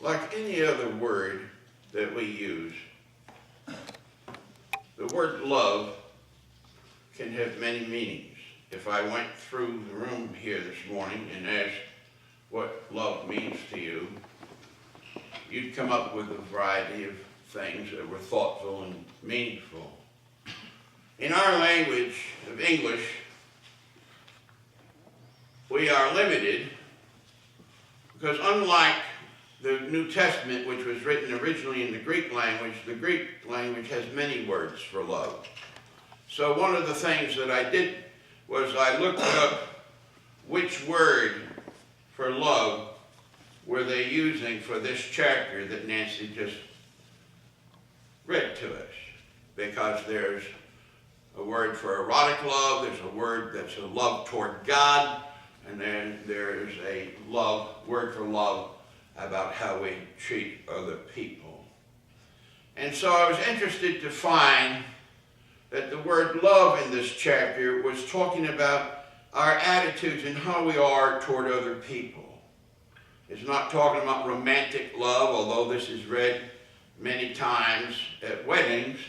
Like any other word that we use, the word love can have many meanings. If I went through the room here this morning and asked what love means to you, you'd come up with a variety of things that were thoughtful and meaningful. In our language of English, we are limited because unlike the New Testament, which was written originally in the Greek language has many words for love. So one of the things that I did was I looked up which word for love were they using for this chapter that Nancy just read to us. Because there's a word for erotic love, there's a word that's a love toward God, and then there's a word for love about how we treat other people. And so I was interested to find that the word love in this chapter was talking about our attitudes and how we are toward other people. It's not talking about romantic love, although this is read many times at weddings.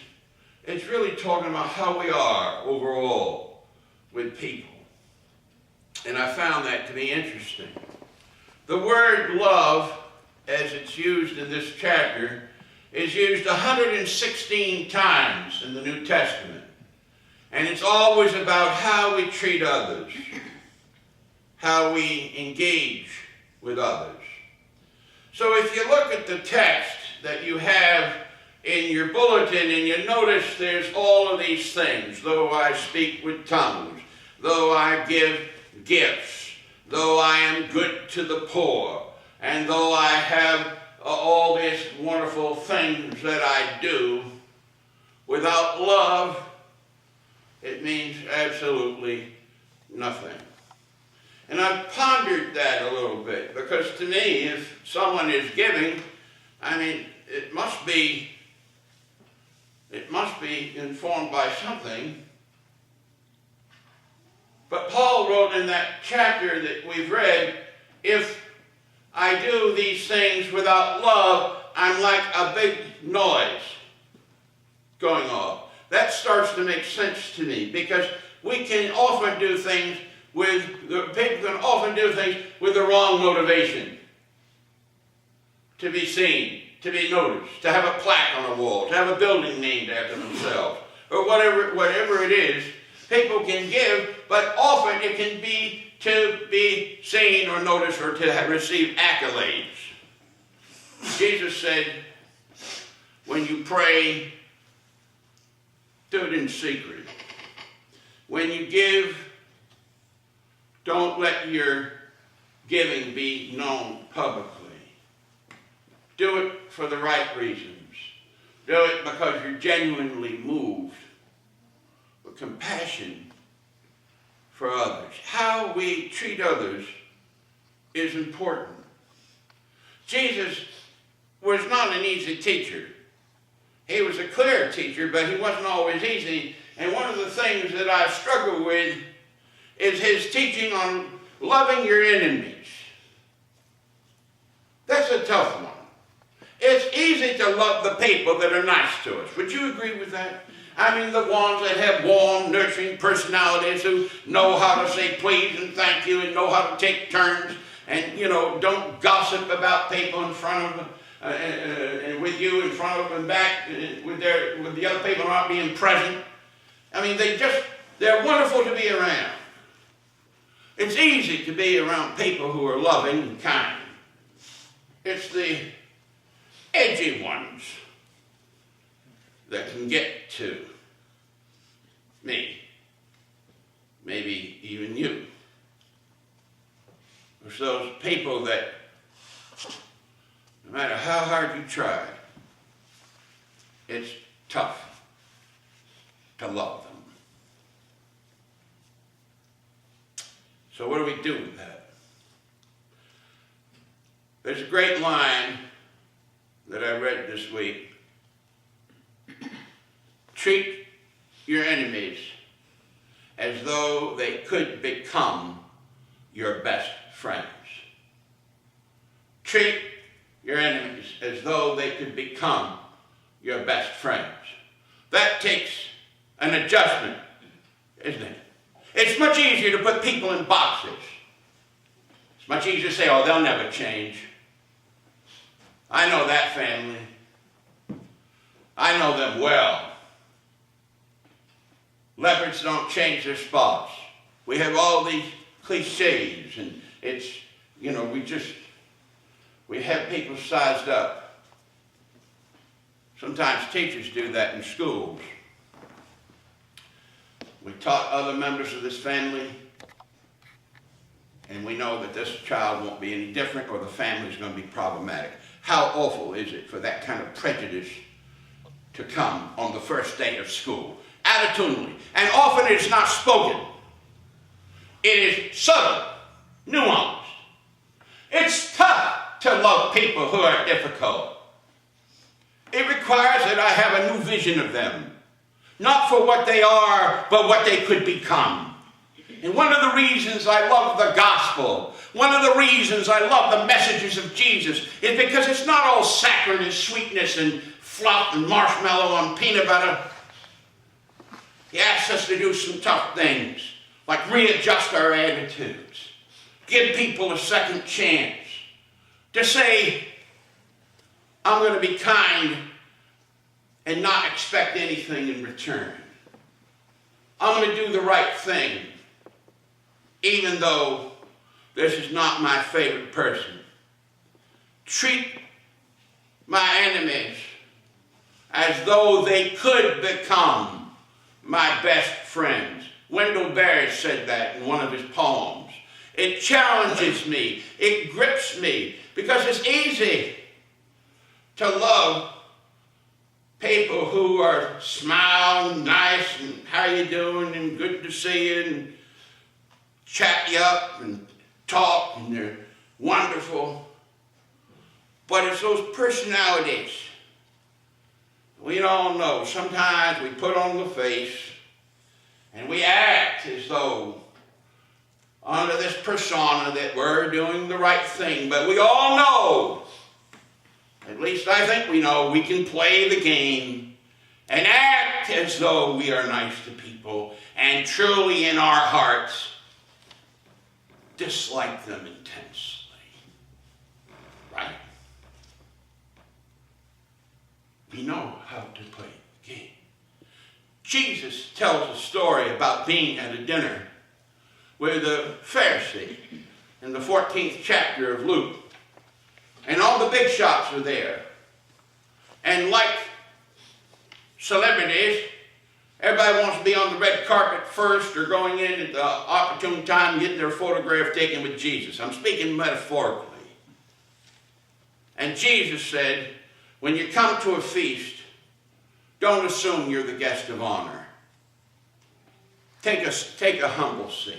It's really talking about how we are overall with people. And I found that to be interesting. The word love, as it's used in this chapter, is used 116 times in the New Testament. And it's always about how we treat others, how we engage with others. So if you look at the text that you have in your bulletin and you notice there's all of these things, though I speak with tongues, though I give gifts, though I am good to the poor, and though I have all these wonderful things that I do, without love, it means absolutely nothing. And I've pondered that a little bit, because to me, if someone is giving, I mean, it must be informed by something. But Paul wrote in that chapter that we've read, if I do these things without love, I'm like a big noise going off. That starts to make sense to me, because we can often do things people can often do things with the wrong motivation. To be seen, to be noticed, to have a plaque on a wall, to have a building named after themselves, or whatever it is. People can give, but often it can be to be seen or noticed or to receive accolades. Jesus said, when you pray, do it in secret. When you give, don't let your giving be known publicly. Do it for the right reasons. Do it because you're genuinely moved with compassion for others. How we treat others is important. Jesus was not an easy teacher. He was a clear teacher, but he wasn't always easy. And one of the things that I struggle with is his teaching on loving your enemies. That's a tough one. It's easy to love the people that are nice to us. Would you agree with that? I mean, the ones that have warm, nurturing personalities who know how to say please and thank you and know how to take turns and, don't gossip about people in front of them, and with you in front of them and back with the other people not being present. I mean, they're wonderful to be around. It's easy to be around people who are loving and kind. It's the edgy ones that can get to me, maybe even you. It's those people that, no matter how hard you try, it's tough to love them. So what do we do with that? There's a great line that I read this week. Treat your enemies as though they could become your best friends. Treat your enemies as though they could become your best friends. That takes an adjustment, isn't it? It's much easier to put people in boxes. It's much easier to say, oh, they'll never change. I know that family. I know them well. Leopards don't change their spots. We have all these cliches, and it's, you know, we have people sized up. Sometimes teachers do that in schools. We taught other members of this family, and we know that this child won't be any different, or the family is going to be problematic. How awful is it for that kind of prejudice to come on the first day of school? Attitudinally. And often it is not spoken. It is subtle, nuanced. It's tough to love people who are difficult. It requires that I have a new vision of them. Not for what they are, but what they could become. And one of the reasons I love the gospel, one of the reasons I love the messages of Jesus, is because it's not all saccharine and sweetness and fluff and marshmallow and peanut butter. He asks us to do some tough things, like readjust our attitudes, give people a second chance, to say, I'm going to be kind and not expect anything in return. I'm going to do the right thing, even though this is not my favorite person. Treat my enemies as though they could become my best friends. Wendell Berry said that in one of his poems. It challenges me. It grips me, because it's easy to love people who are smiling, nice, and how you doing, and good to see you, and chat you up and talk, and they're wonderful. But it's those personalities we all know. Sometimes we put on the face and we act as though under this persona that we're doing the right thing. But we all know, at least I think we know, we can play the game and act as though we are nice to people and truly in our hearts dislike them intensely. Right? We know how to play the game. Jesus tells a story about being at a dinner with a Pharisee in the 14th chapter of Luke. And all the big shots are there. And like celebrities, everybody wants to be on the red carpet first, or going in at the opportune time getting their photograph taken with Jesus. I'm speaking metaphorically. And Jesus said, when you come to a feast, don't assume you're the guest of honor. Take a humble seat.